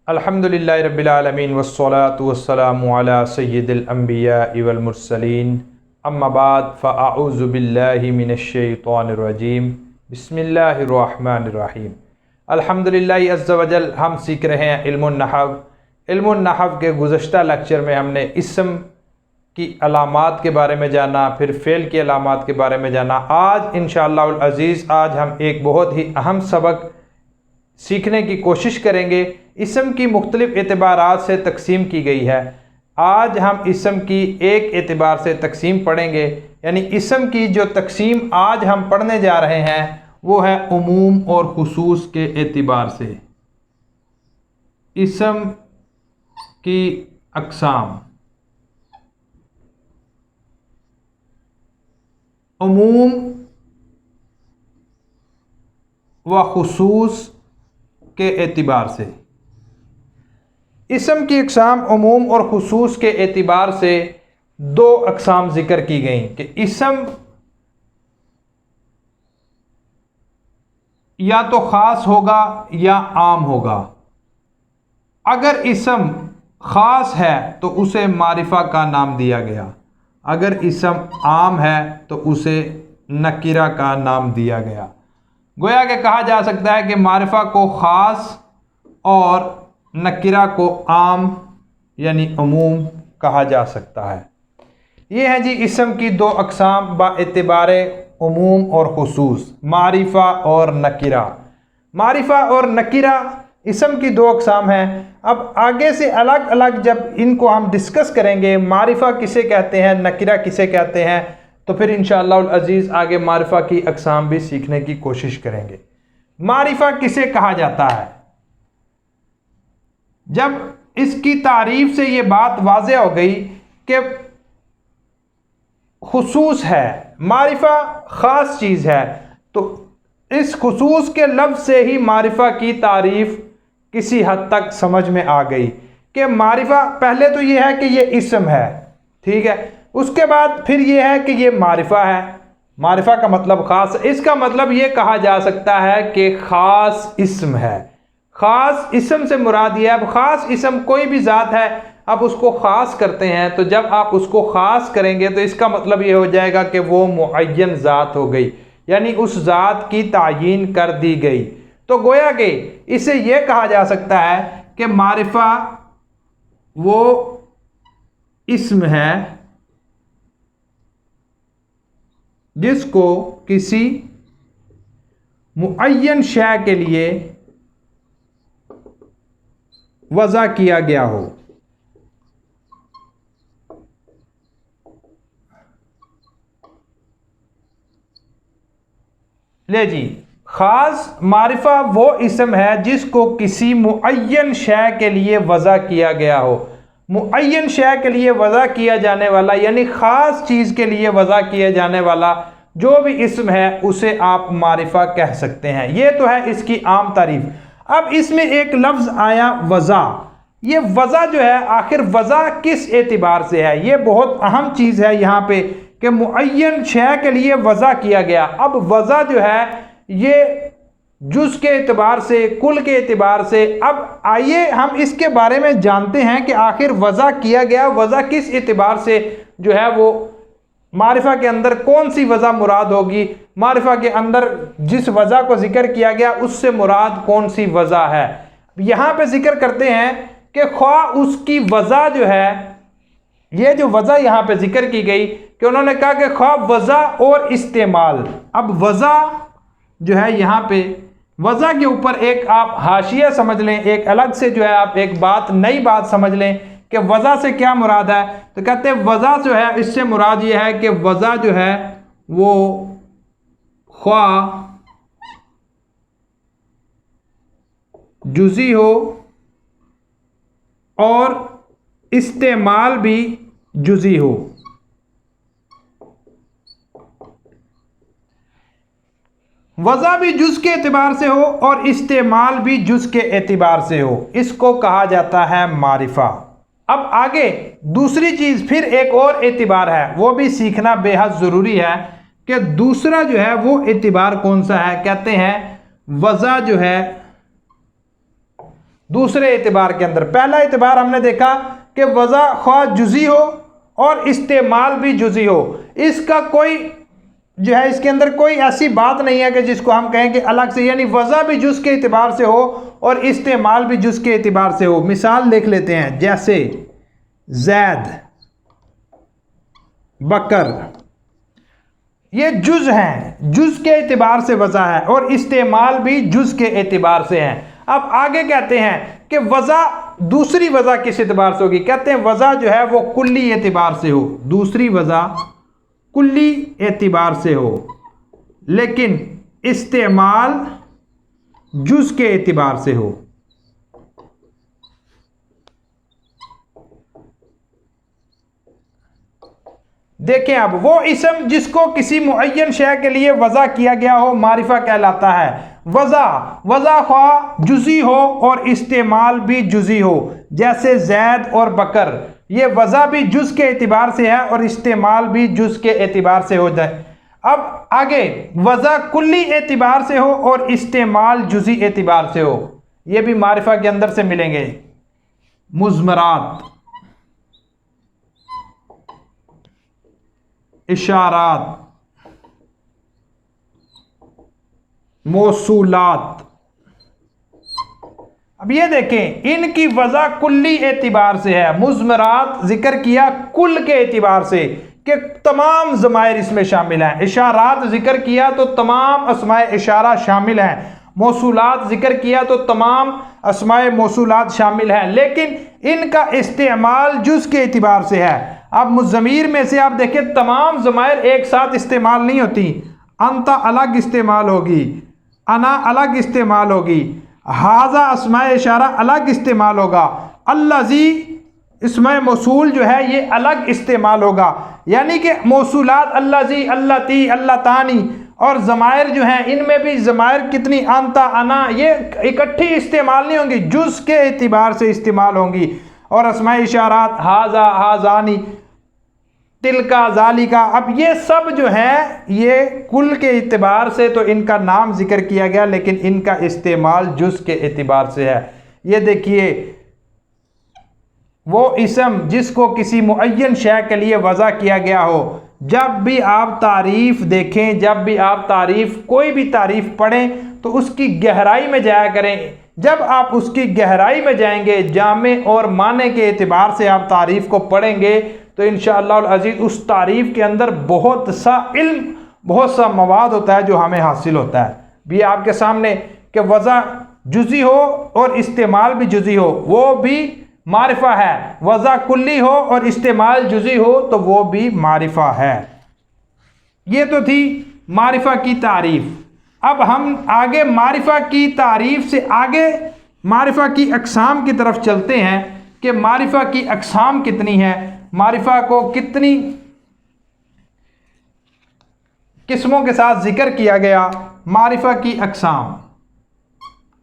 अल्हम्दुलिल्लाहि रब्बिल आलमीन वस्सलातु वस्सलामु अला सय्यिदिल अंबिया वल मुरसलीन अम्मा बाद फ़अऊज़ु बिल्लाहि मिनश शैतानिर रजीम बिस्मिल्लाहिर रहमानिर रहीम। अल्हम्दुलिल्लाहि अज़्ज़ा वजल हम सीख रहे हैं इल्मुन नहव। इल्मुन नहव के गुज़श्ता लेक्चर में हमने इस्म की अलामात के बारे में जाना, फिर फ़ेल की अलामात के बारे में जाना। आज इंशाअल्लाहुल अज़ीज़ आज हम एक बहुत ही अहम सबक सीखने की कोशिश करेंगे। इस्म की मुख्तलिफ़ एतबारात से तकसीम की गई है। आज हम इस्म की एक एतबार से तकसीम पढ़ेंगे, यानी इस्म की जो तकसीम आज हम पढ़ने जा रहे हैं वो है उमूम और खुसूस के एतबार से। इस्म की अक़साम, उमूम व खुसूस के एतबार से। इस्म की अक़साम उमूम और खुसूस के एतबार से दो अक़साम ज़िक्र की गई कि इस्म या तो ख़ास होगा या आम होगा। अगर इस्म ख़ास है तो उसे मारिफा का नाम दिया गया, अगर इस्म आम है तो उसे नकीरा का नाम दिया गया। गोया कि कहा जा सकता है कि मारिफा को ख़ास और नकीरा को आम यानी उमूम कहा जा सकता है। ये है जी इस्म की दो अक़साम बाएतिबारे उमूम और खुसूस, मारिफा और नकीरा। मारिफा और नकीरा इस्म की दो अक़साम हैं। अब आगे से अलग अलग जब इनको हम डिस्कस करेंगे, मारिफा किसे कहते हैं, नकीरा किसे कहते हैं, तो फिर इंशाअल्लाहुल अज़ीज़ आगे मारिफा की अक़साम भी सीखने की कोशिश करेंगे। मारिफा किसे कहा जाता है? जब इसकी तारीफ से ये बात वाज़ेह हो गई कि खुसूस है, मारिफा ख़ास चीज़ है, तो इस खुसूस के लफ्ज़ से ही मारिफा की तारीफ किसी हद तक समझ में आ गई कि मारिफा पहले तो ये है कि ये इस्म है, ठीक है, उसके बाद फिर ये है कि ये मारिफा है। मारिफा का मतलब ख़ास, इसका मतलब ये कहा जा सकता है कि ख़ास इस्म है। ख़ास इस्म से मुराद ये है, अब ख़ास इस्म कोई भी ज़ात है, आप उसको ख़ास करते हैं, तो जब आप उसको ख़ास करेंगे तो इसका मतलब ये हो जाएगा कि वो मुअय्यन ज़ात हो गई, यानी उस ज़ात की तायीन कर दी गई। तो गोया कि इसे ये कहा जा सकता है कि मारिफा वो इस्म है जिसको किसी मुअय्यन शय के लिए वज़ा किया गया हो। ले जी, ख़ास मारिफा वो इस्म है जिसको किसी मुअय्यन शय के लिए वज़ा किया गया हो। मुअय्यन शय के लिए वज़ा किया जाने वाला यानी ख़ास चीज़ के लिए वज़ा किया जाने वाला जो भी इस्म है उसे आप मारिफा कह सकते हैं। ये तो है इसकी आम तारीफ। अब इसमें एक लफ्ज़ आया वज़ा। ये वज़ा जो है, आखिर वज़ा किस एतबार से है, ये बहुत अहम चीज़ है यहाँ पे कि मुअय्यन शय के लिए वज़ा किया गया। अब वज़ा जो है ये जुज़ के एतबार से, कुल के एतबार से। अब आइए हम इसके बारे में जानते हैं कि आखिर वज़ा किया गया, वज़ा किस एतबार से जो है वो मारिफा के अंदर कौन सी वज़ा मुराद होगी, मारिफा के अंदर जिस वज़ा को ज़िक्र किया गया उससे मुराद कौन सी वज़ा है। यहाँ पे ज़िक्र करते हैं कि ख्वा उसकी वज़ा जो है, ये जो वज़ा यहाँ पे ज़िक्र की गई कि उन्होंने कहा कि ख्वा वज़ा और इस्तेमाल। अब वज़ा जो है यहाँ पे, वज़ा के ऊपर एक आप हाशिया समझ लें, एक अलग से जो है आप एक बात, नई बात समझ लें कि वज़ा से क्या मुराद है। तो कहते हैं वज़ा जो है इससे मुराद ये है कि वज़ा जो है वो ख्वा जुज़ी हो और इस्तेमाल भी जुज़ी हो। वज़ा भी जुज़ के एतबार से हो और इस्तेमाल भी जुज़ के एतबार से हो, इसको कहा जाता है मारिफा। अब आगे दूसरी चीज़, फिर एक और एतबार है, वो भी सीखना बेहद ज़रूरी है कि दूसरा जो है वो एतबार कौन सा है। कहते हैं वज़ा जो है दूसरे एतबार के अंदर। पहला एतबार हमने देखा कि वज़ा ख्वाह जुज़ी हो और इस्तेमाल भी जुज़ी हो, इसका कोई जो है इसके अंदर कोई ऐसी बात नहीं है कि जिसको हम कहें कि अलग से, यानी वज़ा भी जुज़ के एतबार से हो और इस्तेमाल भी जुज़ के एतबार से हो। मिसाल देख लेते हैं, जैसे ज़ैद, बकर, ये जुज़ हैं, जुज़ के एतबार से वज़ा है और इस्तेमाल भी जुज़ के एतबार से है। अब आगे कहते हैं कि वज़ा, दूसरी वज़ा किस एतबार से होगी? कहते हैं वज़ा जो है वो कुल्ली एतबार से हो, दूसरी वज़ा कुल्ली एतबार से हो, लेकिन इस्तेमाल जुज़ के एतबार से हो। देखें, अब वो इसम जिसको किसी मुअय्यन शय के लिए वज़ा किया गया हो मारिफा कहलाता है। वज़ा ख्वाह जुज़ी हो और इस्तेमाल भी जुज़ी हो, जैसे ज़ैद और बकर, ये वज़ा भी जुज़ के एतबार से है और इस्तेमाल भी जुज़ के एतबार से हो जाए। अब आगे, वज़ा कुल्ली एतबार से हो और इस्तेमाल जुज़ी एतबार से हो, ये भी मारिफा के अंदर से मिलेंगे। मुज़मरात, इशारात, मौसूलात। अब ये देखें, इनकी वज़ा कुल्ली एतबार से है। मुज़मरात जिक्र किया कुल के एतबार से कि तमाम ज़मायर इसमें शामिल हैं। इशारात जिक्र किया तो तमाम अस्माए इशारा शामिल हैं। मौसूलात जिक्र किया तो तमाम अस्माए मौसूलात शामिल हैं, लेकिन इनका इस्तेमाल जुज़ के एतबार से है। अब मुज़म्मीर में से आप देखें, तमाम ज़मायर एक साथ इस्तेमाल नहीं होती। अंता अलग इस्तेमाल होगी, अना अलग इस्तेमाल होगी, हाजा अस्माए इशारा अलग इस्तेमाल होगा, अल्लज़ी इसमें मौसूल जो है ये अलग इस्तेमाल होगा। यानी कि मौसूलात अल्लज़ी, अल्लती, अल्लतानी और ज़मायर जो हैं इनमें भी ज़मायर कितनी, अंता, अना, ये इकट्ठी इस्तेमाल नहीं होंगी, जुज़ के एतबार से इस्तेमाल होंगी। और अस्माए इशारात हाजा, हाजानी, तिलका, जालिका, अब ये सब जो है ये कुल के एतबार से तो इनका नाम जिक्र किया गया, लेकिन इनका इस्तेमाल जुज़ के एतबार से है। ये देखिए, वो इसम जिसको किसी मुअय्यन शय के लिए वज़ा किया गया हो, जब भी आप तारीफ़ देखें, जब भी आप तारीफ़, कोई भी तारीफ़ पढ़ें तो उसकी गहराई में जाया करें। जब आप उसकी गहराई में जाएंगे, जामे और माने के एतबार से आप तारीफ़ को पढ़ेंगे, तो इंशाअल्लाह अज़ीज़ उस तारीफ़ के अंदर बहुत सा इल्म, बहुत सा मवाद होता है जो हमें हासिल होता है। भी आपके सामने कि वज़ा जुज़ी हो और इस्तेमाल भी जुज़ी हो, वो भी मारिफा है। वज़ा कुल्ली हो और इस्तेमाल जुज़ी हो तो वो भी मारिफा है। ये तो थी मारिफा की तारीफ़। अब हम आगे मारिफा की तारीफ़ से आगे मारिफा की अक़साम की तरफ चलते हैं कि मारिफा की अक़साम कितनी है, मारिफा को कितनी किस्मों के साथ जिक्र किया गया। मारिफा की अक़साम,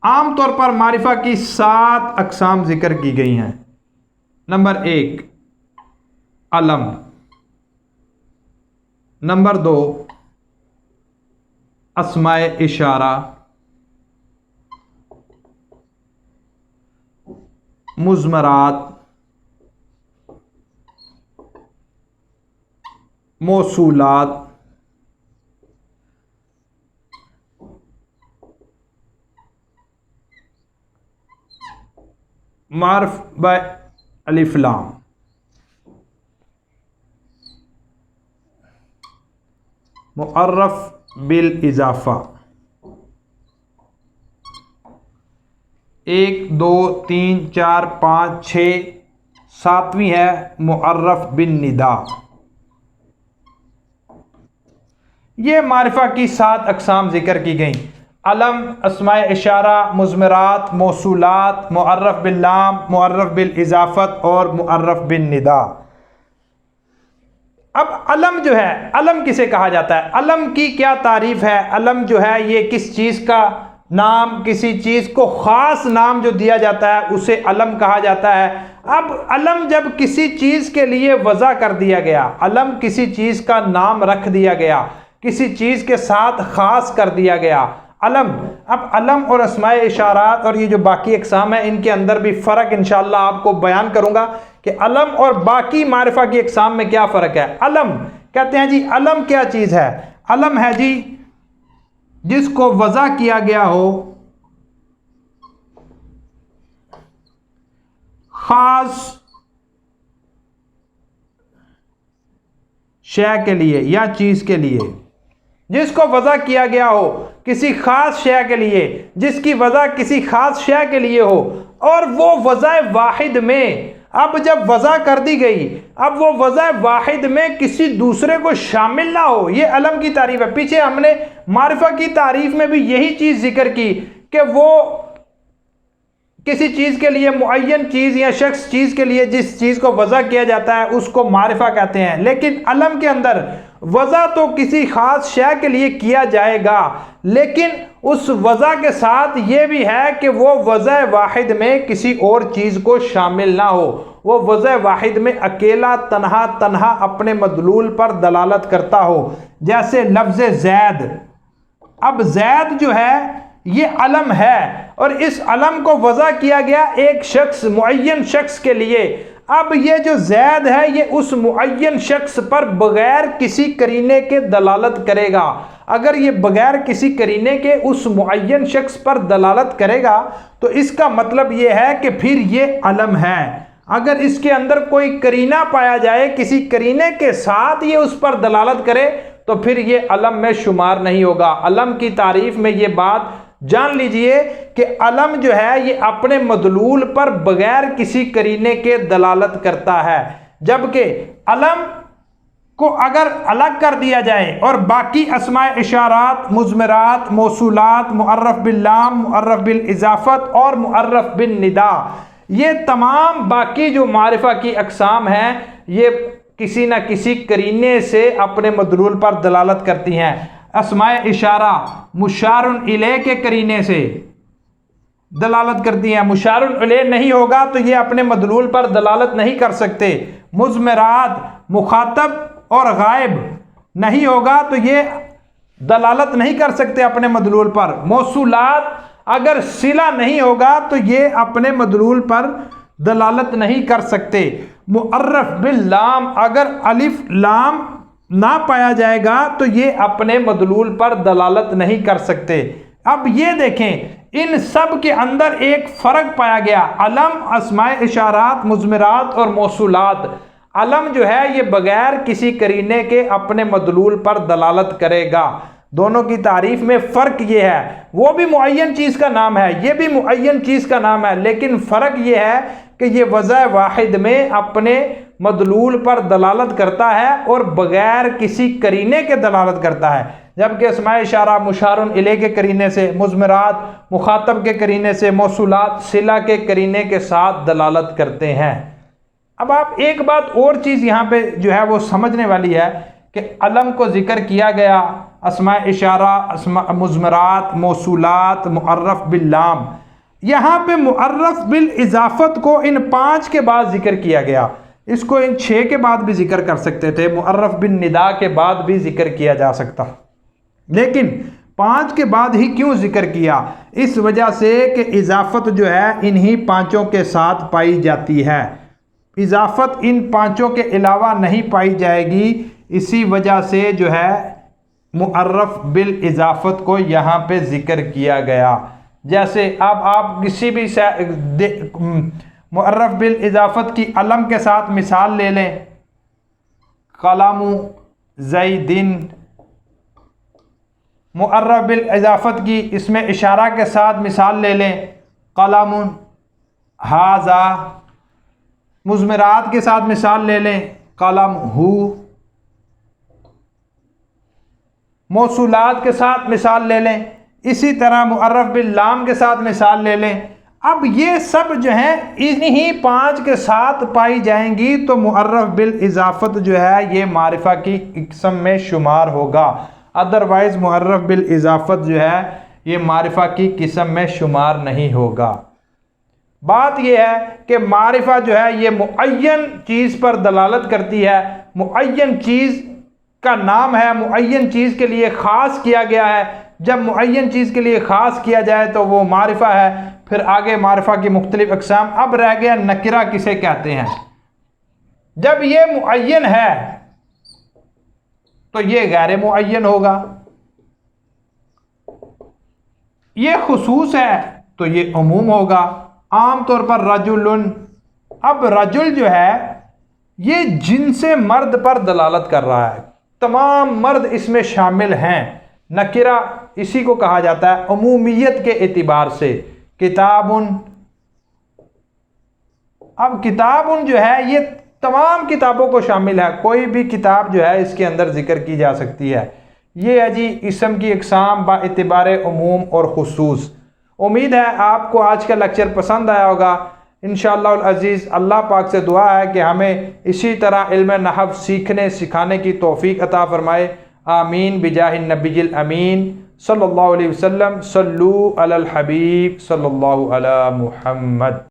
आम तौर पर मारिफा की 7 अक़साम जिक्र की गई हैं। नंबर 1 अलम, नंबर 2 अस्माए इशारा, मुज़मरात, मौसूलात, मार्फ बाय अलिफ लाम। मुअर्रफ बिल इजाफा, 1 2 3 4 5 6, 7वीं है मुअर्रफ बिन निदा। ये मारिफा की 7 अक़साम जिक्र की गई। अलम, अस्माए इशारा, मुज़मरात, मौसूलात, मुअर्रफ बिल लाम, मुअर्रफ बिल इजाफत और मुअर्रफ बिन निदा। अब अलम जो है, अलम किसे कहा जाता है? अलम की क्या तारीफ़ है? अलम जो है ये किस चीज़ का नाम, किसी चीज़ को ख़ास नाम जो दिया जाता है उसे अलम कहा जाता है। अब अलम जब किसी चीज़ के लिए वज़ा कर दिया गया, अलम किसी चीज़ का नाम रख दिया गया, किसी चीज़ के साथ ख़ास कर दिया गया, अलम। अब अलम और अस्माए इशारात और ये जो बाकी अक़साम है इनके अंदर भी फ़र्क इंशाअल्लाह आपको बयान करूँगा कि अलम और बाकी मारिफा की अक़साम में क्या फ़र्क है। अलम कहते हैं जी, अलम क्या चीज़ है? अलम है जी जिसको वज़ा किया गया हो ख़ास शय के लिए या चीज़ के लिए, जिसको वज़ा किया गया हो किसी ख़ास शय के लिए, जिसकी वज़ा किसी ख़ास शय के लिए हो, और वो वज़ा वाहिद में, अब जब वज़ा कर दी गई, अब वो वज़ा वाहिद में किसी दूसरे को शामिल ना हो, ये अलम की तारीफ है। पीछे हमने मारिफा की तारीफ में भी यही चीज़ जिक्र की कि वो किसी चीज़ के लिए, मुअय्यन चीज़ या शख्स चीज़ के लिए जिस चीज़ को वज़ा किया जाता है उसको मारिफा कहते हैं। लेकिन अलम के अंदर वज़ा तो किसी ख़ास शय के लिए किया जाएगा, लेकिन उस वज़ा के साथ ये भी है कि वो वज़ा वाहिद में किसी और चीज़ को शामिल ना हो, वो वज़ा वाहिद में अकेला तन्हा तन्हा अपने मदलूल पर दलालत करता हो। जैसे लफ्ज़ ज़ैद, अब ज़ैद जो है ये अलम है और इस अलम को वज़ा किया गया एक शख्स, मुअय्यन शख्स के लिए। अब ये जो ज़ैद है ये उस मुअय्यन शख्स पर बग़ैर किसी करीने के दलालत करेगा। अगर ये बग़ैर किसी करीने के उस मुअय्यन शख्स पर दलालत करेगा तो इसका मतलब ये है कि फिर ये अलम है। अगर इसके अंदर कोई करीना पाया जाए, किसी करीने के साथ ये उस पर दलालत करे, तो फिर ये अलम में शुमार नहीं होगा। अलम की तारीफ में ये बात जान लीजिए कि अलम जो है ये अपने मदलूल पर बगैर किसी करीने के दलालत करता है, जबकि अलम को अगर अलग कर दिया जाए और बाकी अस्माए इशारात, मुज़मरात, मौसूलात, मुअर्रफ बिल्लाम, मुअर्रफ बिल इजाफत और मुअर्रफ बिन निदा, ये तमाम बाकी जो मारिफा की अक़साम हैं ये किसी न किसी करीने से अपने मदलूल पर दलालत करती हैं। अस्माए इशारा मुशारुन इले के करीने से दलालत करती हैं, मुशारुन इले नहीं होगा तो ये अपने मदलूल पर दलालत नहीं कर सकते। मुज़मरात मुखातब और गायब नहीं होगा तो ये दलालत नहीं कर सकते अपने मदलूल पर। मौसूलात अगर सिला नहीं होगा तो ये अपने मदलूल पर दलालत नहीं कर सकते। मुअर्रफ बिल लाम, अगर अलिफ लाम ना पाया जाएगा तो ये अपने मदलूल पर दलालत नहीं कर सकते। अब ये देखें इन सब के अंदर एक फ़र्क पाया गया। अलम, अस्माए इशारात, मुज़मरात और मौसूलात। अलम जो है ये बगैर किसी करीने के अपने मदलूल पर दलालत करेगा। दोनों की तारीफ में फ़र्क ये है, वो भी मुअय्यन चीज़ का नाम है, ये भी मुअय्यन चीज़ का नाम है, लेकिन फ़र्क ये है कि ये वज़ा वाहिद में अपने मदलूल पर दलालत करता है और बगैर किसी करीने के दलालत करता है, जबकि अस्माए इशारा मुशारुन इले के करीने से, मुज़मरात मुखातब के करीने से, मौसूलात सिला के करीने के साथ दलालत करते हैं। अब आप एक बात और चीज़ यहाँ पे जो है वो समझने वाली है कि अलम को ज़िक्र किया गया, अस्माए इशारा, मुज़मरात, मौसूलात, मुअर्रफ बिल लाम, यहाँ पे मुअर्रफ बिल इजाफत को इन 5 के बाद जिक्र किया गया। इसको इन 6 के बाद भी जिक्र कर सकते थे, मुअर्रफ बिन निदा के बाद भी जिक्र किया जा सकता, लेकिन 5 के बाद ही क्यों जिक्र किया? इस वजह से कि इजाफत जो है इन्हीं 5 के साथ पाई जाती है, इजाफत इन 5 के अलावा नहीं पाई जाएगी। इसी वजह से जो है मुअर्रफ बिल इजाफत को यहाँ पे जिक्र किया गया। जैसे अब आप किसी भी मुअर्रफ बिल इजाफत की अलम के साथ मिसाल ले लें, कलामु ज़ैदिन, मुअर्रफ बिल इजाफत की इसमें इशारा के साथ मिसाल ले लें, कलामुन हाजा, मुज़मरात के साथ मिसाल ले लें, कलम हु, मौसूलात के साथ मिसाल ले लें, इसी तरह मुअर्रफ बिल लाम के साथ मिसाल ले लें। अब ये सब जो हैं इन्हीं 5 के साथ पाई जाएंगी तो मुअर्रफ बिल इजाफत जो है ये मारिफा की किस्म में शुमार होगा, अदरवाइज़ मुअर्रफ बिल इजाफत जो है ये मारिफा की किस्म में शुमार नहीं होगा। बात यह है कि मारिफा जो है ये मुअय्यन चीज़ पर दलालत करती है, मुअय्यन चीज़ का नाम है, मुअय्यन चीज़ के लिए ख़ास किया गया है। जब मुअय्यन चीज़ के लिए ख़ास किया जाए तो वो मारिफा है। फिर आगे मारिफा की मुख्तलिफ अक़साम। अब रह गया नकिरा किसे कहते हैं। जब ये मुअय्यन है तो ये गैर मुअय्यन होगा, ये खुसूस है तो ये उमूम होगा। आम तौर पर रजुलन, अब रजुल जो है ये जिनसे मर्द पर दलालत कर रहा है, तमाम मर्द इसमें शामिल हैं। नकिरा इसी को कहा जाता है उमूमियत के एतबार से। किताबुन, अब किताबुन जो है ये तमाम किताबों को शामिल है, कोई भी किताब जो है इसके अंदर जिक्र की जा सकती है। ये है जी इसम की इकसाम बा इतिबार उमूम और खुसूस। उम्मीद है आपको आज का लेक्चर पसंद आया होगा। इंशाअल्लाह अज़ीज़ अल्लाह पाक से दुआ है कि हमें इसी तरह इल्म नहव सीखने सिखाने की तौफीक अता फ़रमाए। आमीन बिजाहिन नबील अमीन सल्लल्लाहु अलैहि वसल्लम। सल्लू अलल हबीब सल्लल्लाहु अला मुहम्मद।